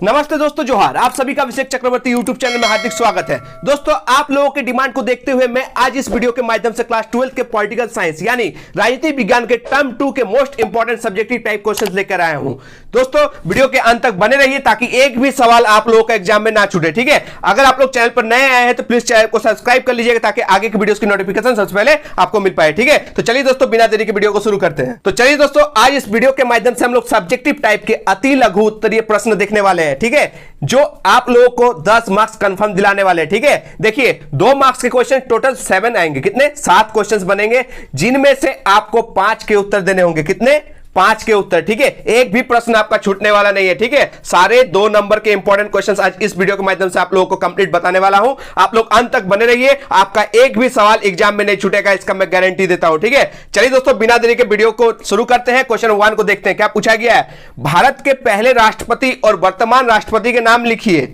नमस्ते दोस्तों, जोहार। आप सभी का अभिषेक चक्रवर्ती यूट्यूब चैनल में हार्दिक स्वागत है। दोस्तों, आप लोगों के डिमांड को देखते हुए मैं आज इस वीडियो के माध्यम से क्लास 12 के पॉलिटिकल साइंस यानी राजनीति विज्ञान के टर्म 2 के most important subjective type questions लेकर आया हूं। दोस्तों, वीडियो के अंत तक बने रहिए ताकि एक भी सवाल आप लोगों का एग्जाम में ना छूटे। ठीक है, अगर आप लोग चैनल पर नए आए हैं तो प्लीज चैनल को सब्सक्राइब कर लीजिएगा ताकि आगे की वीडियोस की नोटिफिकेशन सबसे पहले आपको मिल पाए। ठीक है, तो चलिए दोस्तों, बिना देरी के वीडियो को शुरू करते हैं। तो चलिए दोस्तों, आज इस वीडियो के माध्यम से हम लोग सब्जेक्टिव टाइप के अति लघु उत्तरीय प्रश्न देखने वाले हैं। ठीक है, जो आप लोगों को 10 मार्क्स कंफर्म दिलाने वाले हैं। ठीक है, देखिए 2 मार्क्स के क्वेश्चन टोटल 7 आएंगे। कितने? 7 क्वेश्चंस बनेंगे, जिनमें से आपको 5 के उत्तर देने होंगे। कितने? 5 के उत्तर। ठीक है, एक भी प्रश्न आपका छूटने वाला नहीं है। ठीक है, सारे 2 नंबर के इंपॉर्टेंट क्वेश्चंस आज इस वीडियो के माध्यम से आप लोगों को कंप्लीट बताने वाला हूं। आप लोग अंत तक बने रहिए, आपका एक भी सवाल एग्जाम में नहीं छूटेगा, इसका मैं गारंटी देता हूं। ठीक है, चलिए दोस्तों, बिना देरी के वीडियो को शुरू करते हैं। क्वेश्चन 1 को देखते हैं। क्या पूछा गया है? भारत के पहले राष्ट्रपति और वर्तमान राष्ट्रपति के नाम लिखिए।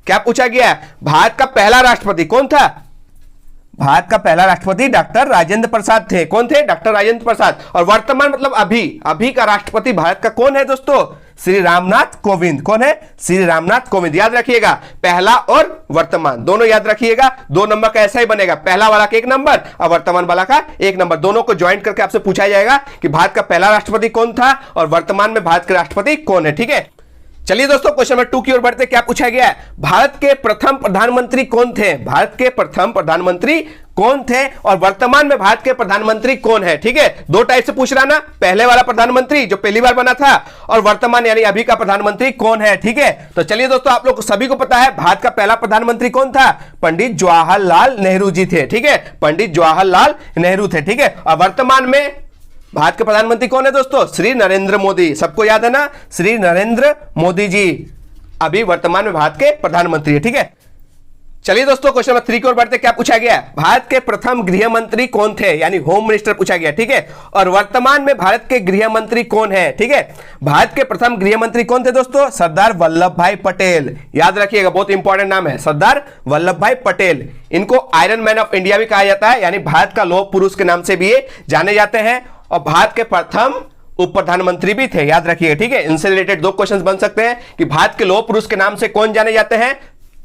क्या पूछा गया है? भारत का पहला राष्ट्रपति कौन था? भारत का पहला राष्ट्रपति डॉक्टर राजेंद्र प्रसाद थे। कौन थे? डॉक्टर राजेंद्र प्रसाद। और वर्तमान मतलब अभी का राष्ट्रपति भारत का कौन है दोस्तों? श्री रामनाथ कोविंद। कौन है? श्री रामनाथ कोविंद। याद रखिएगा, पहला और वर्तमान दोनों याद रखिएगा। 2 नंबर का ऐसा ही बनेगा, पहला वाला का 1 नंबर और वर्तमान वाला का 1 नंबर, दोनों को ज्वाइन करके आपसे पूछा जाएगा कि भारत का पहला राष्ट्रपति कौन था और वर्तमान में भारत के राष्ट्रपति कौन है। ठीक है, चलिए दोस्तों, क्वेश्चन नंबर 2 की ओर बढ़ते। क्या पूछा गया है? भारत के प्रथम प्रधानमंत्री कौन थे? भारत के प्रथम प्रधानमंत्री कौन थे और वर्तमान में भारत के प्रधानमंत्री कौन है? ठीक है, 2 टाइप से पूछ रहा ना, पहले वाला प्रधानमंत्री जो पहली बार बना था और वर्तमान यानी अभी का प्रधानमंत्री कौन है। ठीक है, तो चलिए दोस्तों, आप लोग सभी को पता है भारत का पहला प्रधानमंत्री कौन था? पंडित जवाहरलाल नेहरू जी थे। ठीक है, पंडित जवाहरलाल नेहरू थे। ठीक है, और वर्तमान में भारत के प्रधानमंत्री कौन है दोस्तों? श्री नरेंद्र मोदी। सबको याद है ना, श्री नरेंद्र मोदी जी अभी वर्तमान में भारत के प्रधानमंत्री है। ठीक है, चलिए दोस्तों, क्वेश्चन नंबर 3 की ओर बढ़ते। क्या पूछा गया? भारत के प्रथम गृह मंत्री कौन थे? यानी होम मिनिस्टर पूछा गया। ठीक है, और वर्तमान में भारत के गृह मंत्री कौन है? ठीक है, भारत के प्रथम गृह मंत्री कौन थे दोस्तों? सरदार वल्लभ भाई पटेल। याद रखिएगा, बहुत इंपॉर्टेंट नाम है, सरदार वल्लभ भाई पटेल। इनको आयरन मैन ऑफ इंडिया भी कहा जाता है, यानी भारत का लौह पुरुष के नाम से भी ये जाने जाते हैं और भारत के प्रथम उप प्रधानमंत्री भी थे। याद रखिएगा। ठीक है, इनसे रिलेटेड 2 क्वेश्चन बन सकते हैं कि भारत के लौह पुरुष के नाम से कौन जाने जाते हैं?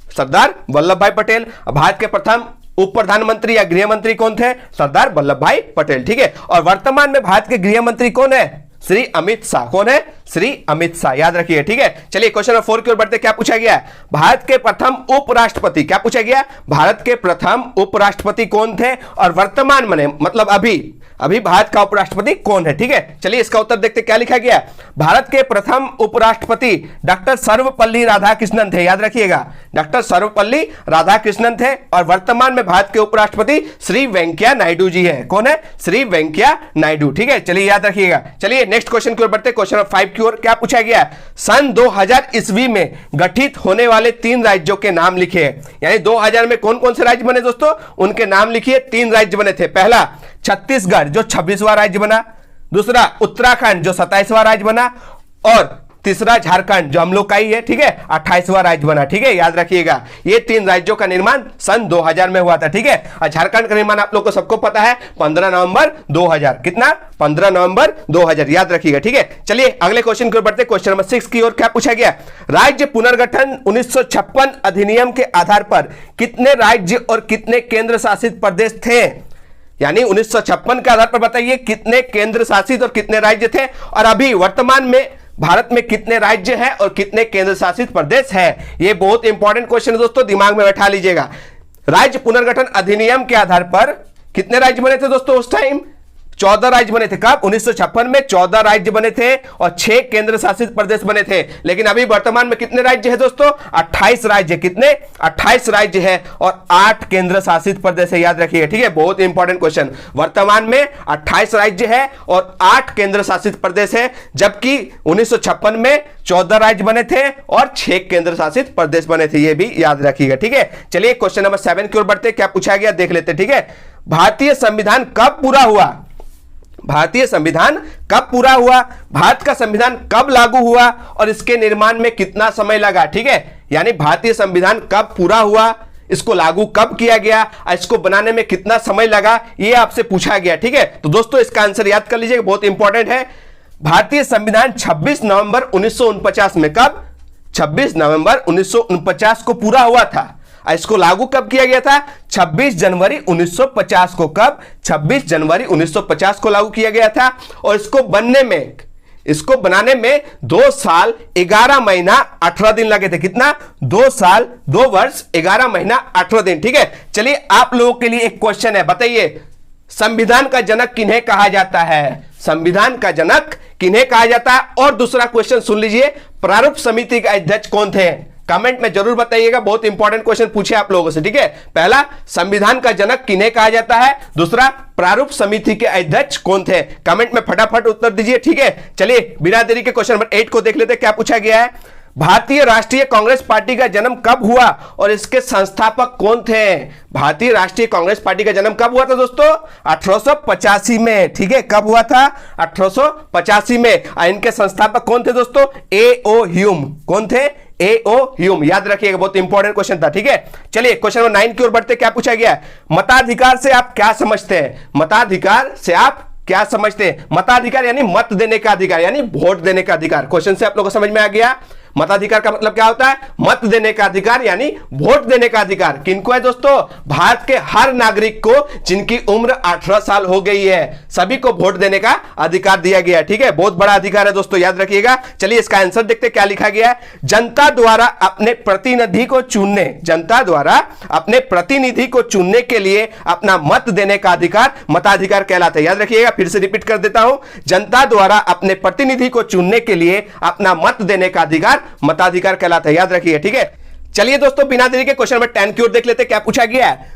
सरदार वल्लभ भाई पटेल। भारत के प्रथम उप प्रधानमंत्री या गृह मंत्री कौन थे? सरदार वल्लभ भाई पटेल। ठीक है, और वर्तमान में भारत के गृह मंत्री कौन है? श्री अमित शाह। कौन है? श्री अमित शाह। याद रखिए। ठीक है, चलिए क्वेश्चन नंबर 4 की ओर बढ़ते। क्या पूछा गया? भारत के प्रथम उपराष्ट्रपति। क्या पूछा गया? भारत के प्रथम उपराष्ट्रपति कौन थे और वर्तमान में मतलब अभी भारत का उपराष्ट्रपति कौन है? ठीक है, चलिए इसका उत्तर देखते। क्या लिखा गया? भारत के प्रथम उपराष्ट्रपति डॉक्टर सर्वपल्ली राधाकृष्णन थे। याद रखिएगा, डॉक्टर सर्वपल्ली राधाकृष्णन थे और वर्तमान में भारत के उपराष्ट्रपति श्री वेंकैया नायडू जी है। कौन है? श्री वेंकैया नायडू। ठीक है, चलिए याद रखिएगा। चलिए नेक्स्ट क्वेश्चन की ओर बढ़ते। क्वेश्चन नंबर 5 की ओर। क्या पूछा गया? सन 2000 ईस्वी में गठित होने वाले 3 राज्यों के नाम लिखे। यानी 2000 में कौन कौन से राज्य बने दोस्तों? उनके नाम लिखिए। 3 राज्य बने थे। पहला छत्तीसगढ़ जो 26वां राज्य बना, दूसरा उत्तराखंड जो 27वां राज्य बना और तीसरा झारखंड जो हम लोग का ही है। ठीक है, 28वां राज्य बना। ठीक है, याद रखिएगा, ये 3 राज्यों का निर्माण सन 2000 में हुआ था। ठीक है, और झारखंड का निर्माण आप लोग को सबको पता है 15 नवंबर 2000। कितना? 15 नवंबर 2000। याद रखिएगा। ठीक है, चलिए अगले क्वेश्चन की ओर बढ़ते। क्वेश्चन नंबर 6 की ओर। क्या पूछा गया? राज्य पुनर्गठन 1956 अधिनियम के आधार पर कितने राज्य और कितने केंद्र शासित प्रदेश थे? यानी 1956 के आधार पर बताइए कितने केंद्र शासित और कितने राज्य थे और अभी वर्तमान में भारत में कितने राज्य हैं और कितने केंद्र शासित प्रदेश हैं? ये बहुत इंपॉर्टेंट क्वेश्चन है दोस्तों, दिमाग में बैठा लीजिएगा। राज्य पुनर्गठन अधिनियम के आधार पर कितने राज्य बने थे दोस्तों? उस टाइम 14 राज्य बने थे। कब? 1956 में 14 राज्य बने थे और 6 केंद्र शासित प्रदेश बने थे। लेकिन अभी वर्तमान में कितने राज्य हैं दोस्तों? 28 राज्य। कितने? 28 राज्य है और 8 केंद्र शासित प्रदेश है। याद रखिएगा। ठीक है, बहुत इंपॉर्टेंट क्वेश्चन। वर्तमान में 28 राज्य है और 8 केंद्र शासित प्रदेश है, जबकि 1956 में 14 राज्य बने थे और 6 केंद्र शासित प्रदेश बने थे। ये भी याद रखिएगा। ठीक है, चलिए क्वेश्चन नंबर 7 की ओर बढ़ते। क्या पूछा गया देख लेते। ठीक है, भारतीय संविधान कब पूरा हुआ? भारतीय संविधान कब पूरा हुआ? भारत का संविधान कब लागू हुआ और इसके निर्माण में कितना समय लगा? ठीक है, यानी भारतीय संविधान कब पूरा हुआ, इसको लागू कब किया गया, इसको बनाने में कितना समय लगा, ये आपसे पूछा गया। ठीक है, तो दोस्तों इसका आंसर याद कर लीजिए, बहुत इंपॉर्टेंट है। भारतीय संविधान 26 नवंबर 1949 में, कब? 26 नवंबर 1949 को पूरा हुआ था। इसको लागू कब किया गया था? 26 जनवरी 1950 को। कब? 26 जनवरी 1950 को लागू किया गया था। और इसको बनाने में 2 साल 11 महीना 18 दिन लगे थे। कितना? 2 साल 2 वर्ष 11 महीना 18 दिन। ठीक है, चलिए आप लोगों के लिए एक क्वेश्चन है, बताइए संविधान का जनक किन्हें कहा जाता है? संविधान का जनक किन्हें कहा जाता है? और दूसरा क्वेश्चन सुन लीजिए, प्रारूप समिति के अध्यक्ष कौन थे? कमेंट में जरूर बताइएगा, बहुत इंपॉर्टेंट क्वेश्चन पूछे आप लोगों से। ठीक है, पहला संविधान का जनक किन्हें कहा जाता है, दूसरा प्रारूप समिति के अध्यक्ष कौन थे? कमेंट में फटाफट उत्तर दीजिए। ठीक है, चलिए बिना देरी के क्वेश्चन नंबर 8 को देख लेते हैं, क्या पूछा गया है। भारतीय राष्ट्रीय कांग्रेस पार्टी का जन्म कब हुआ और इसके संस्थापक कौन थे? भारतीय राष्ट्रीय कांग्रेस पार्टी का जन्म कब हुआ था दोस्तों? 1885 में। ठीक है, कब हुआ था? 1885 में। इनके संस्थापक कौन थे दोस्तों? A.O. ह्यूम। कौन थे? A.O. ह्यूम। याद रखिएगा, बहुत इंपॉर्टेंट क्वेश्चन था। ठीक है, चलिए क्वेश्चन नंबर 9 की ओर बढ़ते, क्या पूछा गया है। मताधिकार से आप क्या समझते हैं? मताधिकार से आप क्या समझते हैं? मताधिकार यानी मत देने का अधिकार, यानी वोट देने का अधिकार। क्वेश्चन से आप लोगों को समझ में आ गया। मताधिकार का मतलब क्या होता है? मत देने का अधिकार यानी वोट देने का अधिकार। किनको है दोस्तों? भारत के हर नागरिक को जिनकी उम्र 18 साल हो गई है, सभी को वोट देने का अधिकार दिया गया है। ठीक है, बहुत बड़ा अधिकार है दोस्तों, याद रखिएगा। चलिए इसका आंसर देखते क्या लिखा गया है। जनता द्वारा अपने प्रतिनिधि को चुनने, जनता द्वारा अपने प्रतिनिधि को चुनने के लिए अपना मत देने का अधिकार मताधिकार कहलाता है। याद रखिएगा, फिर से रिपीट कर देता हूं, जनता द्वारा अपने प्रतिनिधि को चुनने के लिए अपना मत देने का अधिकार मताधिकार कहलाता है। याद रखिए। ठीक है, चलिए दोस्तों बिना देरी के क्वेश्चन नंबर 10 की ओर देख लेते हैं, क्या पूछा गया है।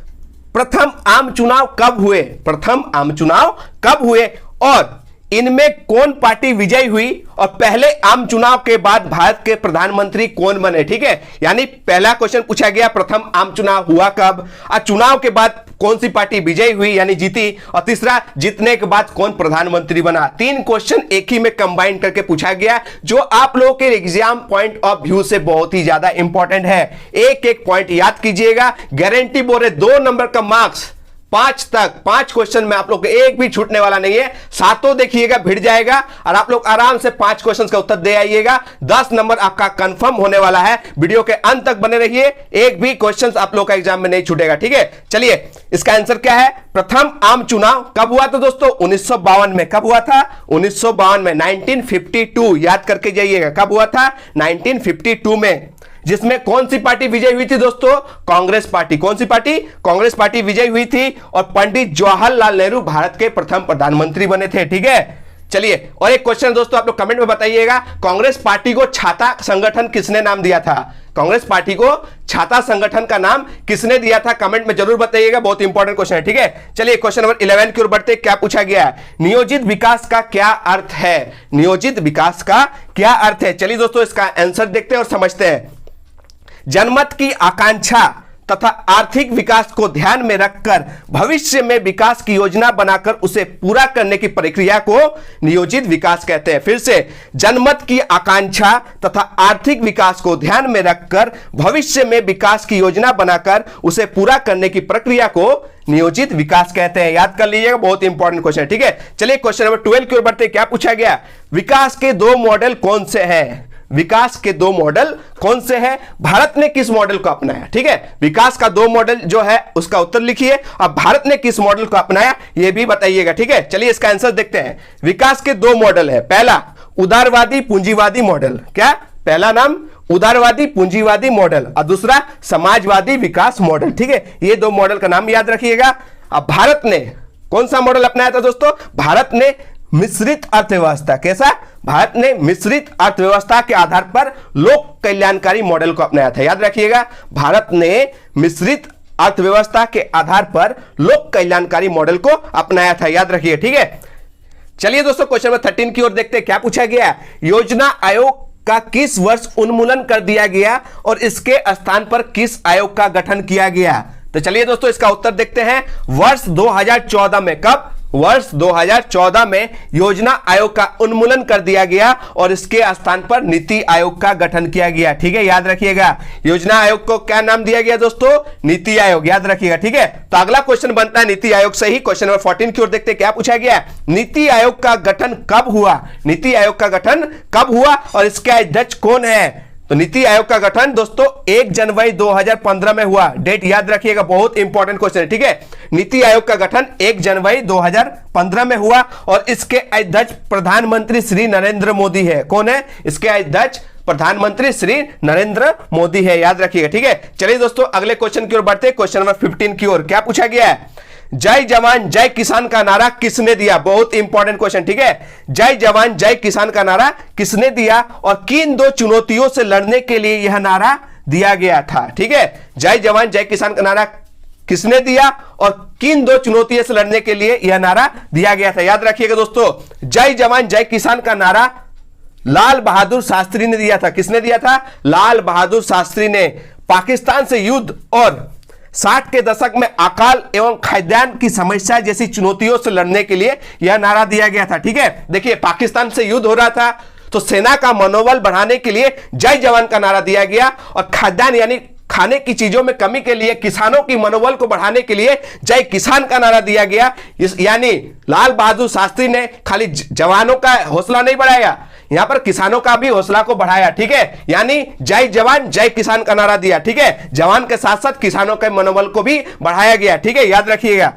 प्रथम आम चुनाव कब हुए? प्रथम आम चुनाव कब हुए और इनमें कौन पार्टी विजयी हुई और पहले आम चुनाव के बाद भारत के प्रधानमंत्री कौन बने? ठीक है, यानी पहला क्वेश्चन पूछा गया प्रथम आम चुनाव हुआ कब और चुनाव के बाद कौन सी पार्टी विजयी हुई यानी जीती, और तीसरा जीतने के बाद कौन प्रधानमंत्री बना। 3 क्वेश्चन एक ही में कंबाइन करके पूछा गया, जो आप लोगों के एग्जाम पॉइंट ऑफ व्यू से बहुत ही ज्यादा इंपॉर्टेंट है। एक एक पॉइंट याद कीजिएगा, गारंटी बोल रहे 2 नंबर का मार्क्स 5 तक। 5 क्वेश्चन में आप लोग एक भी छूटने वाला नहीं है, सातों देखिएगा भिड़ जाएगा और आप लोग आराम से 5 क्वेश्चन का उत्तर दे आइएगा। 10 नंबर आपका कंफर्म होने वाला है। वीडियो के अंत तक बने रहिए, एक भी क्वेश्चन आप लोग का एग्जाम में नहीं छूटेगा। ठीक है, चलिए इसका आंसर क्या है। प्रथम आम चुनाव कब हुआ था दोस्तों? 1952 में। कब हुआ था? 1952 में, 1952। याद करके जाइएगा, कब हुआ था? 1952 में। जिसमें कौन सी पार्टी विजय हुई थी दोस्तों? कांग्रेस पार्टी। कौन सी पार्टी? कांग्रेस पार्टी विजय हुई थी और पंडित जवाहरलाल नेहरू भारत के प्रथम प्रधानमंत्री बने थे। ठीक है, चलिए और एक क्वेश्चन दोस्तों आप लोग कमेंट में बताइएगा, कांग्रेस पार्टी को छाता संगठन किसने नाम दिया था? कांग्रेस पार्टी को छाता संगठन का नाम किसने दिया था? कमेंट में जरूर बताइएगा, बहुत इंपॉर्टेंट क्वेश्चन है। ठीक है, चलिए क्वेश्चन नंबर 11 की ओर बढ़ते, क्या पूछा गया है। नियोजित विकास का क्या अर्थ है? नियोजित विकास का क्या अर्थ है? चलिए दोस्तों इसका आंसर देखते हैं और समझते हैं। जनमत की आकांक्षा तथा आर्थिक विकास को ध्यान में रखकर भविष्य में विकास की योजना बनाकर उसे पूरा करने की प्रक्रिया को नियोजित विकास कहते हैं। फिर से, जनमत की आकांक्षा तथा आर्थिक विकास को ध्यान में रखकर भविष्य में विकास की योजना बनाकर उसे पूरा करने की प्रक्रिया को नियोजित विकास कहते हैं। याद कर लीजिएगा, बहुत इंपॉर्टेंट क्वेश्चन है। ठीक है, चलिए क्वेश्चन नंबर 12 की ओर बढ़ते, क्या पूछा गया। विकास के 2 मॉडल कौन से हैं? विकास के 2 मॉडल कौन से हैं? भारत ने किस मॉडल को अपनाया? ठीक है, विकास का 2 मॉडल जो है उसका उत्तर लिखिए और भारत ने किस मॉडल को अपनाया यह भी बताइएगा। ठीक है, चलिए इसका आंसर देखते हैं। विकास के 2 मॉडल है, पहला उदारवादी पूंजीवादी मॉडल। क्या? पहला नाम उदारवादी पूंजीवादी मॉडल और दूसरा समाजवादी विकास मॉडल। ठीक है, ये 2 मॉडल का नाम याद रखिएगा। अब भारत ने कौन सा मॉडल अपनाया था दोस्तों? भारत ने मिश्रित अर्थव्यवस्था। कैसा? भारत ने मिश्रित अर्थव्यवस्था के आधार पर लोक कल्याणकारी मॉडल को अपनाया था। याद रखिएगा, भारत ने मिश्रित अर्थव्यवस्था के आधार पर लोक कल्याणकारी मॉडल को अपनाया था। याद रखिए। ठीक है, चलिए दोस्तों क्वेश्चन नंबर 13 की ओर देखते हैं, क्या पूछा गया। योजना आयोग का किस वर्ष उन्मूलन कर दिया गया और इसके स्थान पर किस आयोग का गठन किया गया? तो चलिए दोस्तों इसका उत्तर देखते हैं। वर्ष 2014 में। कब? वर्ष 2014 में योजना आयोग का उन्मूलन कर दिया गया और इसके स्थान पर नीति आयोग का गठन किया गया। ठीक है, याद रखिएगा, योजना आयोग को क्या नाम दिया गया दोस्तों? नीति आयोग। याद रखिएगा। ठीक है, तो अगला क्वेश्चन बनता है नीति आयोग से ही। क्वेश्चन नंबर 14 की ओर देखते हैं, क्या पूछा गया। नीति आयोग का गठन कब हुआ? नीति आयोग का गठन कब हुआ और इसका अध्यक्ष कौन है? तो नीति आयोग का गठन दोस्तों 1 जनवरी 2015 में हुआ। डेट याद रखिएगा, बहुत इंपॉर्टेंट क्वेश्चन है, ठीक है। नीति आयोग का गठन 1 जनवरी 2015 में हुआ और इसके अध्यक्ष प्रधानमंत्री श्री नरेंद्र मोदी है। कौन है इसके अध्यक्ष? प्रधानमंत्री श्री नरेंद्र मोदी है, याद रखिएगा, ठीक है। चलिए दोस्तों अगले क्वेश्चन की ओर बढ़ते हैं, क्वेश्चन नंबर 15 की ओर। क्या पूछा गया है? जय जवान जय किसान का नारा किसने दिया? बहुत इंपॉर्टेंट क्वेश्चन, ठीक है। जय जवान जय किसान का नारा किसने दिया और किन दो चुनौतियों से लड़ने के लिए यह नारा दिया गया था? ठीक है, जय जवान जय किसान का नारा किसने दिया और किन दो चुनौतियों से लड़ने के लिए यह नारा दिया गया था? याद रखिएगा दोस्तों, जय जवान जय किसान का नारा लाल बहादुर शास्त्री ने दिया था। किसने दिया था? लाल बहादुर शास्त्री ने। पाकिस्तान से युद्ध और 60 के दशक में अकाल एवं खाद्यान्न की समस्या जैसी चुनौतियों से लड़ने के लिए यह नारा दिया गया था, ठीक है। देखिए पाकिस्तान से युद्ध हो रहा था तो सेना का मनोबल बढ़ाने के लिए जय जवान का नारा दिया गया और खाद्यान्न यानी खाने की चीजों में कमी के लिए किसानों की मनोबल को बढ़ाने के लिए जय किसान का नारा दिया गया। यानी लाल बहादुर शास्त्री ने खाली जवानों का हौसला नहीं बढ़ाया, यहां पर किसानों का भी हौसला को बढ़ाया, ठीक है। यानी जय जवान जय किसान का नारा दिया, ठीक है। जवान के साथ साथ किसानों के मनोबल को भी बढ़ाया गया, ठीक है, याद रखिएगा।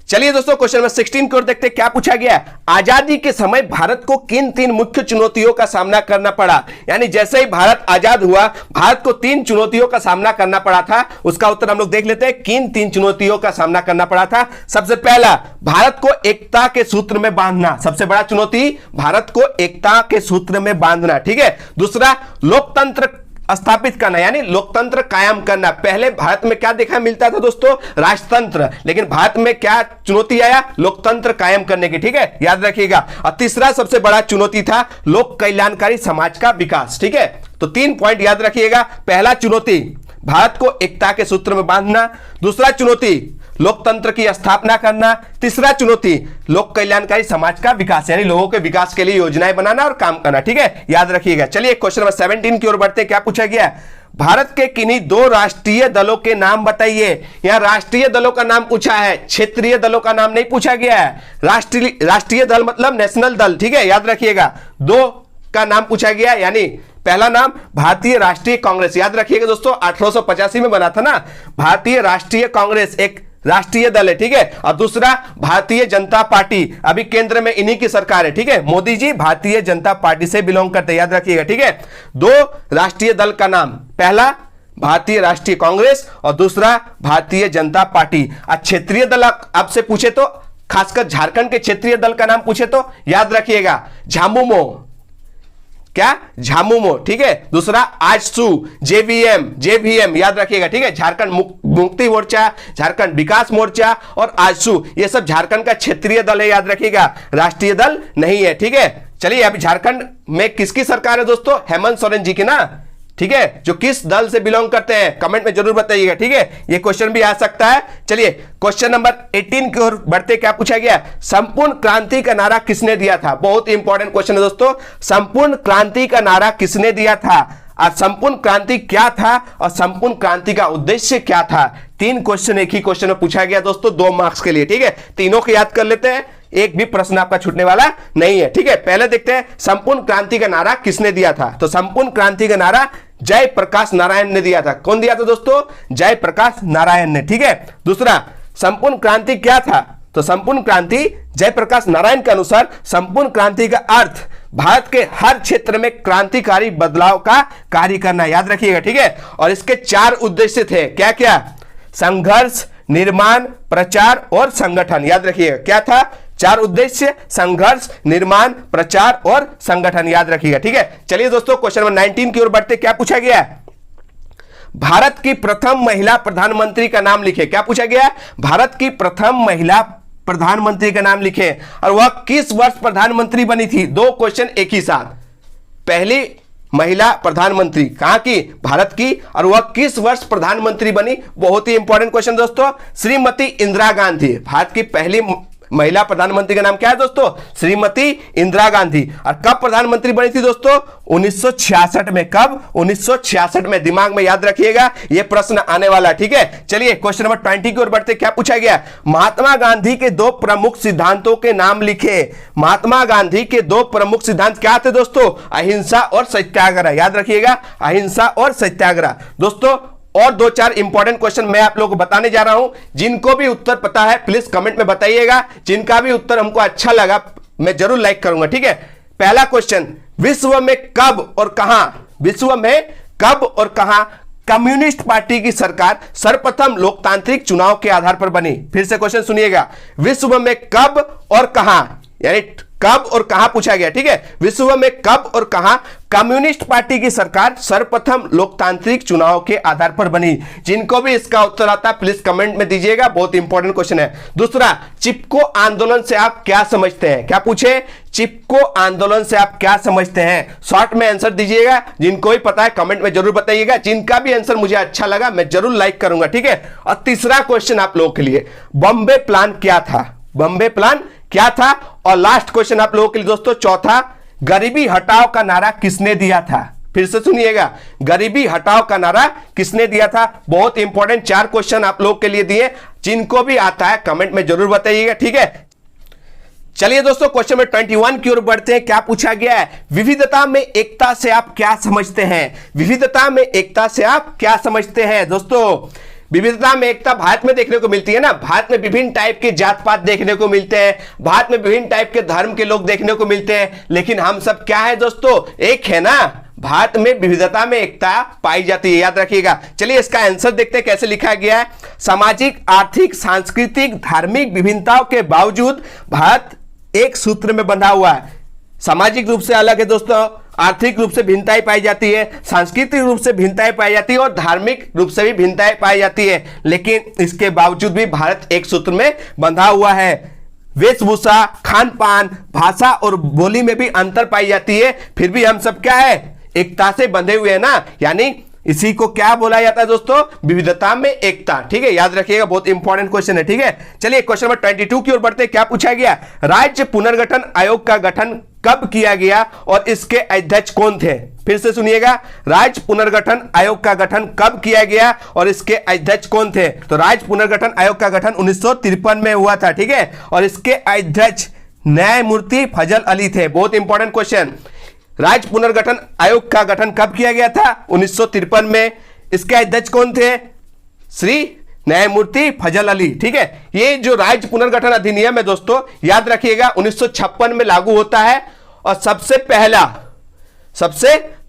चलिए दोस्तों क्वेश्चन नंबर 16 की ओर देखते हैं। क्या पूछा गया? आजादी के समय भारत को किन 3 मुख्य चुनौतियों का सामना करना पड़ा? यानी जैसे ही भारत आजाद हुआ भारत को 3 चुनौतियों का सामना करना पड़ा था। उसका उत्तर हम लोग देख लेते हैं, किन 3 चुनौतियों का सामना करना पड़ा था। सबसे पहला, भारत को एकता के सूत्र में बांधना, सबसे बड़ा चुनौती भारत को एकता के सूत्र में बांधना, ठीक है। दूसरा, लोकतंत्र स्थापित करना यानी लोकतंत्र कायम करना। पहले भारत में क्या देखा मिलता था दोस्तों? राजतंत्र, लेकिन भारत में क्या चुनौती आया? लोकतंत्र कायम करने की, ठीक है, याद रखिएगा। और तीसरा सबसे बड़ा चुनौती था लोक कल्याणकारी समाज का विकास, ठीक है। तो 3 पॉइंट याद रखिएगा। पहला चुनौती भारत को एकता के सूत्र में बांधना, दूसरा चुनौती लोकतंत्र की स्थापना करना, तीसरा चुनौती लोक कल्याणकारी समाज का विकास यानी लोगों के विकास के लिए योजनाएं बनाना और काम करना, ठीक है, याद रखिएगा। चलिए क्वेश्चन नंबर 17 की ओर बढ़ते हैं। क्या पूछा गया? भारत के किन्हीं 2 राष्ट्रीय दलों के नाम बताइए। यहां राष्ट्रीय दलों का नाम पूछा है, क्षेत्रीय दलों का नाम नहीं पूछा गया है। राष्ट्रीय दल मतलब नेशनल दल, ठीक है, याद रखिएगा। 2 का नाम पूछा गया, यानी पहला नाम भारतीय राष्ट्रीय कांग्रेस, याद रखिएगा दोस्तों, 1885 में बना था ना। भारतीय राष्ट्रीय कांग्रेस एक राष्ट्रीय दल है, ठीक है। और दूसरा भारतीय जनता पार्टी, अभी केंद्र में इन्हीं की सरकार है, ठीक है। मोदी जी भारतीय जनता पार्टी से बिलोंग करते हैं, याद रखिएगा, ठीक है। 2 राष्ट्रीय दल का नाम, पहला भारतीय राष्ट्रीय कांग्रेस और दूसरा भारतीय जनता पार्टी। क्षेत्रीय दल आपसे पूछे तो, खासकर झारखंड के क्षेत्रीय दल का नाम पूछे तो याद रखिएगा झामुमो, क्या? झामुमो, ठीक है। दूसरा आजसू, जेवीएम याद रखिएगा, ठीक है। झारखंड मुक्ति मोर्चा, झारखंड विकास मोर्चा और आजसू, ये सब झारखंड का क्षेत्रीय दल है, याद रखिएगा, राष्ट्रीय दल नहीं है, ठीक है। चलिए अभी झारखंड में किसकी सरकार है दोस्तों? हेमंत सोरेन जी की ना, ठीक है। जो किस दल से बिलोंग करते हैं कमेंट में जरूर बताइएगा, ठीक है। ये क्वेश्चन भी आ सकता है। चलिए क्वेश्चन नंबर 18 की ओर बढ़ते। क्या पूछा गया? संपूर्ण क्रांति का नारा किसने दिया था? बहुत इंपॉर्टेंट क्वेश्चन है दोस्तों। संपूर्ण क्रांति का नारा किसने दिया था और संपूर्ण क्रांति क्या था और संपूर्ण क्रांति का उद्देश्य क्या था? 3 क्वेश्चन एक ही क्वेश्चन में पूछा गया दोस्तों, 2 मार्क्स के लिए, ठीक है। तीनों को याद कर लेते हैं, एक भी प्रश्न आपका छूटने वाला नहीं है, ठीक है। पहले देखते हैं संपूर्ण क्रांति का नारा किसने दिया था। तो संपूर्ण क्रांति का नारा जयप्रकाश नारायण ने दिया था। कौन दिया था दोस्तों? जयप्रकाश नारायण ने, ठीक है। दूसरा, संपूर्ण क्रांति क्या था? तो संपूर्ण क्रांति जयप्रकाश नारायण के अनुसार संपूर्ण क्रांति का अर्थ भारत के हर क्षेत्र में क्रांतिकारी बदलाव का कार्य करना, याद रखिएगा, ठीक है। और इसके 4 उद्देश्य थे, क्या क्या? संघर्ष, निर्माण, प्रचार और संगठन, याद रखिएगा। क्या था? 4 उद्देश्य, संघर्ष, निर्माण, प्रचार और संगठन, याद रखिएगा, ठीक है। चलिए दोस्तों क्वेश्चन नंबर 19 की ओर बढ़ते। क्या पूछा गया? भारत की प्रथम महिला प्रधानमंत्री का नाम लिखे। क्या पूछा गया? भारत की प्रथम महिला प्रधानमंत्री का नाम लिखे और वह किस वर्ष प्रधानमंत्री बनी थी? 2 क्वेश्चन एक ही साथ। पहली महिला प्रधानमंत्री कहां की? भारत की, और वह किस वर्ष प्रधानमंत्री बनी? बहुत ही इंपॉर्टेंट क्वेश्चन दोस्तों। श्रीमती इंदिरा गांधी भारत की पहली महिला प्रधानमंत्री का नाम क्या है दोस्तों? श्रीमती इंदिरा गांधी। और कब प्रधानमंत्री बनी थी दोस्तों? 1966 में। कब? 1966 में। दिमाग में याद रखिएगा, यह प्रश्न आने वाला। ठीक है, चलिए क्वेश्चन नंबर 20 की ओर बढ़ते। क्या पूछा गया? महात्मा गांधी के 2 प्रमुख सिद्धांतों के नाम लिखे। महात्मा गांधी के 2 प्रमुख सिद्धांत क्या थे दोस्तों? अहिंसा और सत्याग्रह। याद रखिएगा, अहिंसा और सत्याग्रह। दोस्तों और 2-4 इंपॉर्टेंट क्वेश्चन मैं आप लोगों को बताने जा रहा हूं, जिनको भी उत्तर पता है प्लीज कमेंट में बताइएगा। जिनका भी उत्तर हमको अच्छा लगा मैं जरूर लाइक करूंगा। ठीक है, पहला क्वेश्चन, विश्व में कब और कहां, विश्व में कब और कहां कम्युनिस्ट पार्टी की सरकार सर्वप्रथम लोकतांत्रिक चुनाव के आधार पर बनी? फिर से क्वेश्चन सुनिएगा, विश्व में कब और कहां, यानी कब और कहां पूछा गया। ठीक है, विश्व में कब और कहां कम्युनिस्ट पार्टी की सरकार सर्वप्रथम लोकतांत्रिक चुनाव के आधार पर बनी? जिनको भी इसका उत्तर आता है प्लीज कमेंट में दीजिएगा, बहुत इंपॉर्टेंट क्वेश्चन है। दूसरा, चिपको आंदोलन से आप क्या समझते हैं? क्या पूछे? चिपको आंदोलन से आप क्या समझते हैं? शॉर्ट में आंसर दीजिएगा, जिनको भी पता है कमेंट में जरूर बताइएगा। जिनका भी आंसर मुझे अच्छा लगा मैं जरूर लाइक करूंगा। ठीक है, और तीसरा क्वेश्चन आप लोगों के लिए, बॉम्बे प्लान क्या था? बॉम्बे प्लान क्या था? और लास्ट क्वेश्चन आप लोगों के लिए दोस्तों, चौथा, गरीबी हटाओ का नारा किसने दिया था? फिर से सुनिएगा, गरीबी हटाओ का नारा किसने दिया था? बहुत इंपॉर्टेंट 4 क्वेश्चन आप लोगों के लिए दिए, जिनको भी आता है कमेंट में जरूर बताइएगा। ठीक है, चलिए दोस्तों क्वेश्चन नंबर 21 की ओर बढ़ते हैं। क्या पूछा गया है? विविधता में एकता से आप क्या समझते हैं? विविधता में एकता से आप क्या समझते हैं? दोस्तों विविधता में एकता भारत में देखने को मिलती है ना। भारत में विभिन्न टाइप के जात पात देखने को मिलते हैं, भारत में विभिन्न टाइप के धर्म के लोग देखने को मिलते हैं, लेकिन हम सब क्या है दोस्तों? एक है ना। भारत में विविधता में एकता पाई जाती है, याद रखिएगा। चलिए इसका आंसर देखते हैं कैसे लिखा गया है। सामाजिक, आर्थिक, सांस्कृतिक, धार्मिक विभिन्नताओं के बावजूद भारत एक सूत्र में बंधा हुआ है। सामाजिक रूप से अलग है दोस्तों, आर्थिक रूप से भिन्नताएं पाई जाती है, सांस्कृतिक रूप से भिन्नताएं पाई जाती है और धार्मिक रूप से भी भिन्नताएं पाई जाती है, लेकिन इसके बावजूद भी भारत एक सूत्र में बंधा हुआ है। वेशभूषा, खान पान, भाषा और बोली में भी अंतर पाई जाती है, फिर भी हम सब क्या है? एकता से बंधे हुए हैं ना। यानी इसी को क्या बोला जाता है दोस्तों? विविधता में एकता। ठीक है, याद रखिएगा, बहुत इंपॉर्टेंट क्वेश्चन है। ठीक है, चलिए क्वेश्चन नंबर 22 की ओर बढ़ते हैं। क्या पूछा गया? राज्य पुनर्गठन आयोग का गठन कब किया गया और इसके अध्यक्ष कौन थे? फिर से सुनिएगा, राज्य पुनर्गठन आयोग का गठन कब किया गया और इसके अध्यक्ष कौन थे? तो राज्य पुनर्गठन आयोग का गठन 1953 में हुआ था। ठीक है, और इसके अध्यक्ष न्यायमूर्ति फजल अली थे। बहुत इंपॉर्टेंट क्वेश्चन, राज्य पुनर्गठन आयोग का गठन कब किया गया था? 1953 में। इसके अध्यक्ष कौन थे? श्री न्यायमूर्ति फजल अली। ठीक है, ये जो राज्य पुनर्गठन अधिनियम है दोस्तों, याद रखिएगा 1956 में लागू होता है और सबसे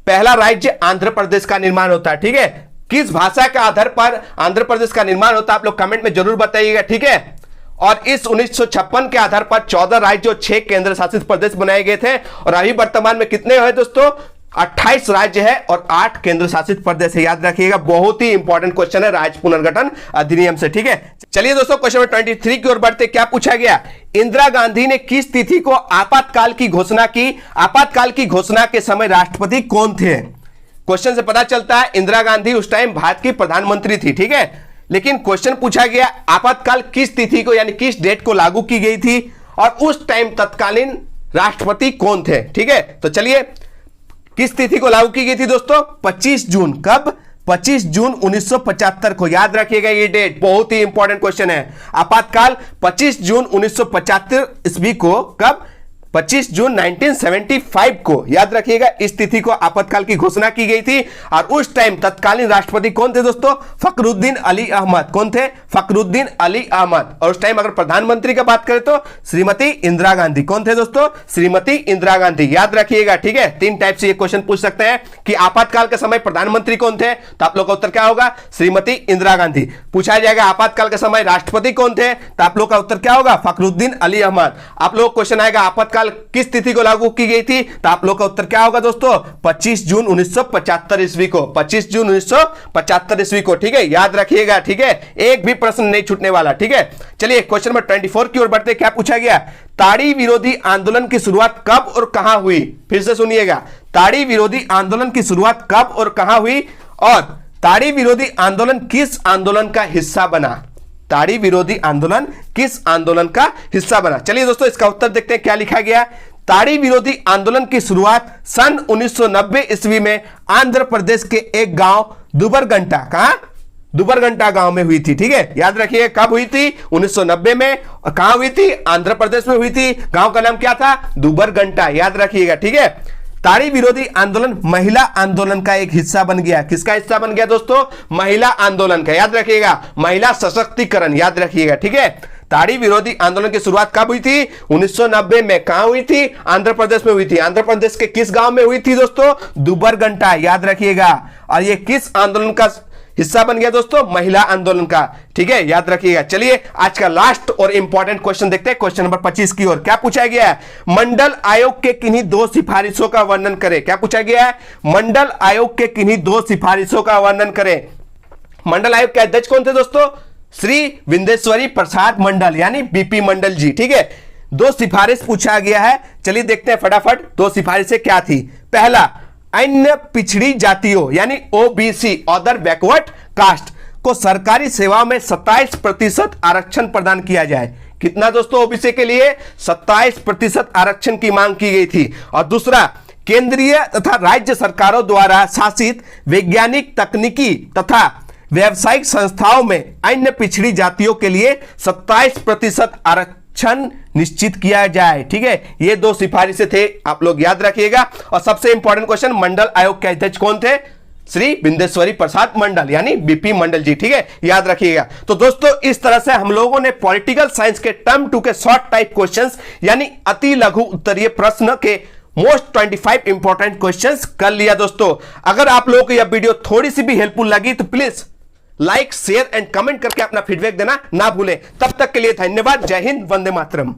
पहला राज्य आंध्र प्रदेश का निर्माण होता है। ठीक है, किस भाषा के आधार पर आंध्र प्रदेश का निर्माण होता है आप लोग कमेंट में जरूर बताइएगा। ठीक है, और इस 1956 के आधार पर 14 राज्य और 6 केंद्र शासित प्रदेश बनाए गए थे, और अभी वर्तमान में कितने हैं दोस्तों? 28 राज्य है और 8 केंद्र शासित प्रदेश है। याद रखिएगा, बहुत ही इंपॉर्टेंट क्वेश्चन है राज्य पुनर्गठन अधिनियम से। ठीक है, चलिए दोस्तों क्वेश्चन नंबर 23 की ओर बढ़ते। क्या पूछा गया? इंदिरा गांधी ने किस तिथि को आपातकाल की घोषणा की? आपातकाल की घोषणा के समय राष्ट्रपति कौन थे? क्वेश्चन से पता चलता है इंदिरा गांधी उस टाइम भारत की प्रधानमंत्री थी। ठीक है, लेकिन क्वेश्चन पूछा गया आपातकाल किस तिथि को यानी किस डेट को लागू की गई थी और उस टाइम तत्कालीन राष्ट्रपति कौन थे? ठीक है, तो चलिए किस तिथि को लागू की गई थी दोस्तों? 25 जून। कब? 25 जून 1975 को। याद रखिएगा ये डेट, बहुत ही इंपॉर्टेंट क्वेश्चन है। आपातकाल 25 जून 1975 ईस्वी को। कब? 25 जून 1975 को। याद रखिएगा इस तिथि को आपातकाल की घोषणा की गई थी और उस टाइम तत्कालीन राष्ट्रपति कौन थे दोस्तों? फखरुद्दीन अली अहमद। कौन थे? फखरुद्दीन अली अहमद। और उस टाइम अगर प्रधानमंत्री का बात करें तो श्रीमती इंदिरा गांधी। कौन थे दोस्तों? श्रीमती इंदिरा गांधी। याद रखिएगा। ठीक है, 3 टाइप से ये क्वेश्चन पूछ सकते हैं कि आपातकाल के समय प्रधानमंत्री कौन थे, तो आप लोग का उत्तर क्या होगा? श्रीमती इंदिरा गांधी। पूछा जाएगा आपातकाल के समय राष्ट्रपति कौन थे, तो आप लोग का उत्तर क्या होगा? फखरुद्दीन अली अहमद। आप लोग क्वेश्चन आएगा आपातकाल किस तिथि को लागू की गई थी, तो आप लोग का उत्तर क्या होगा दोस्तों? 25 जून 1975 ईस्वी को। 25 जून 1975 ईस्वी को। ठीक है, याद रखिएगा। ठीक है, एक भी प्रश्न नहीं छूटने वाला। ठीक है, चलिए क्वेश्चन नंबर 24 की ओर बढ़ते। क्या पूछा गया? ताड़ी विरोधी आंदोलन की शुरुआत कब और कहां हुई? फिर से सुनिएगा, ताड़ी विरोधी आंदोलन की शुरुआत कब और कहां हुई और ताड़ी विरोधी आंदोलन किस आंदोलन का हिस्सा बना? ताड़ी विरोधी आंदोलन किस आंदोलन का हिस्सा बना? चलिए दोस्तों इसका उत्तर देखते हैं क्या लिखा गया है। ताड़ी विरोधी आंदोलन की शुरुआत सन 1990 ईस्वी में आंध्र प्रदेश के एक गांव दुबरगंटा, कहां? दुबरगंटा गांव में हुई थी। ठीक है, याद रखिए कब हुई थी? 1990 में। और कहां हुई थी? आंध्र प्रदेश में हुई थी। गांव का नाम क्या था? दुबरगंटा, याद रखिएगा। ठीक है, ताड़ी विरोधी आंदोलन महिला आंदोलन का एक हिस्सा बन गया। किसका हिस्सा बन गया दोस्तों? महिला आंदोलन का, याद रखिएगा, महिला सशक्तिकरण, याद रखिएगा। ठीक है, ताड़ी विरोधी आंदोलन की शुरुआत कब हुई थी? 1990 में। कहां हुई थी? आंध्र प्रदेश में हुई थी। आंध्र प्रदेश के किस गांव में हुई थी दोस्तों? दुबरगंटा, याद रखिएगा। और यह किस आंदोलन का हिस्सा बन गया दोस्तों? महिला आंदोलन का। ठीक है, याद रखिएगा। चलिए आज का लास्ट और इंपॉर्टेंट क्वेश्चन देखते हैं, क्वेश्चन नंबर 25 की ओर। क्या पूछा गया है? मंडल आयोग के किन्हीं 2 सिफारिशों का वर्णन करें। क्या पूछा गया है? मंडल आयोग के किन्हीं 2 सिफारिशों का वर्णन करें। मंडल आयोग के अध्यक्ष कौन थे दोस्तों? श्री विंदेश्वरी प्रसाद मंडल, यानी बीपी मंडल जी। ठीक है, 2 सिफारिश पूछा गया है। चलिए देखते हैं फटाफट 2 सिफारिशें क्या थी। पहला, अन्य पिछड़ी जातियों यानी ओबीसी, अदर बैकवर्ड कास्ट को सरकारी सेवा में 27% आरक्षण प्रदान किया जाए। कितना दोस्तों? ओबीसी के लिए 27% आरक्षण की मांग की गई थी। और दूसरा, केंद्रीय तथा राज्य सरकारों द्वारा शासित वैज्ञानिक, तकनीकी तथा व्यावसायिक संस्थाओं में अन्य पिछड़ी जातियों के लिए 27% आरक्षण निश्चित किया जाए। ठीक है, ये 2 सिफारिशें थे, आप लोग याद रखिएगा। और सबसे इंपॉर्टेंट क्वेश्चन, मंडल आयोग के अध्यक्ष कौन थे? श्री विंदेश्वरी प्रसाद मंडल, यानी बीपी मंडल जी। ठीक है, याद रखिएगा। तो दोस्तों इस तरह से हम लोगों ने पॉलिटिकल साइंस के टर्म 2 के शॉर्ट टाइप क्वेश्चंस यानी अति लघु उत्तरीय प्रश्न के मोस्ट 25 इंपॉर्टेंट क्वेश्चंस कर लिया। दोस्तों अगर आप लोगों को यह वीडियो थोड़ी सी भी हेल्पफुल लगी तो please like, share and comment करके अपना फीडबैक देना ना भूलें। तब तक के लिए धन्यवाद। जय हिंद, वंदे मातरम।